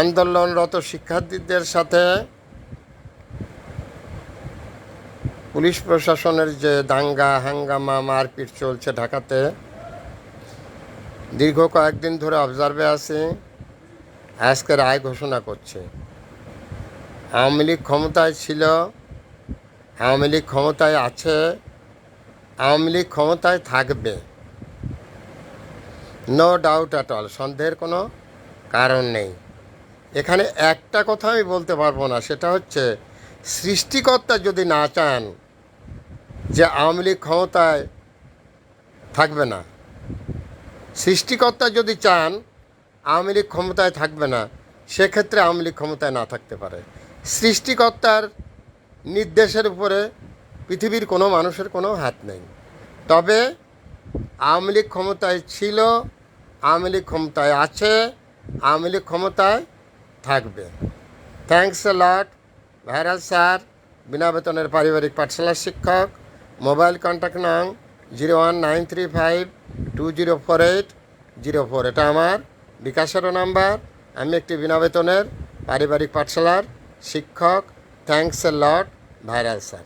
আন্দোলনরত শিক্ষার্থীদের সাথে পুলিশ প্রশাসনের যে দাঙ্গা হাঙ্গামা মারপিট চলছে ঢাকাতে, দীর্ঘ কয়েকদিন ধরে অবজার্ভে আছি। আজকে রায় ঘোষণা করছে। আওয়ামী লীগ ক্ষমতায় ছিল, আওয়ামী লীগ ক্ষমতায় আছে, আওয়ামী লীগ ক্ষমতায় থাকবে, নো ডাউট অ্যাট অল, সন্দেহের কোনো কারণ নেই। এখানে একটা কথা আমি বলতে পারবো না, সেটা হচ্ছে সৃষ্টিকর্তা যদি না চান যে আওয়ামী লীগ ক্ষমতায় থাকবে না, সৃষ্টিকর্তা যদি চান আওয়ামী লীগ ক্ষমতায় থাকবে না, সেক্ষেত্রে আওয়ামী লীগ ক্ষমতায় না থাকতে পারে। সৃষ্টিকর্তার নির্দেশের উপরে পৃথিবীর কোনো মানুষের কোনো হাত নেই। তবে আওয়ামী লীগ ক্ষমতায় ছিল, আওয়ামী লীগ ক্ষমতায় আছে, আওয়ামী লীগ ক্ষমতায় থাকবে। Thanks a lot viral sir, বিনা বেতনের পারিবারিক পাঠশালার শিক্ষক। মোবাইল কন্ট্যাক্ট নং 01935204804। এটা আমার বিকাশেরও নাম্বার। আমি একটি বিনা বেতনের পারিবারিক পাঠশালার শিক্ষক। Thanks a lot viral sir.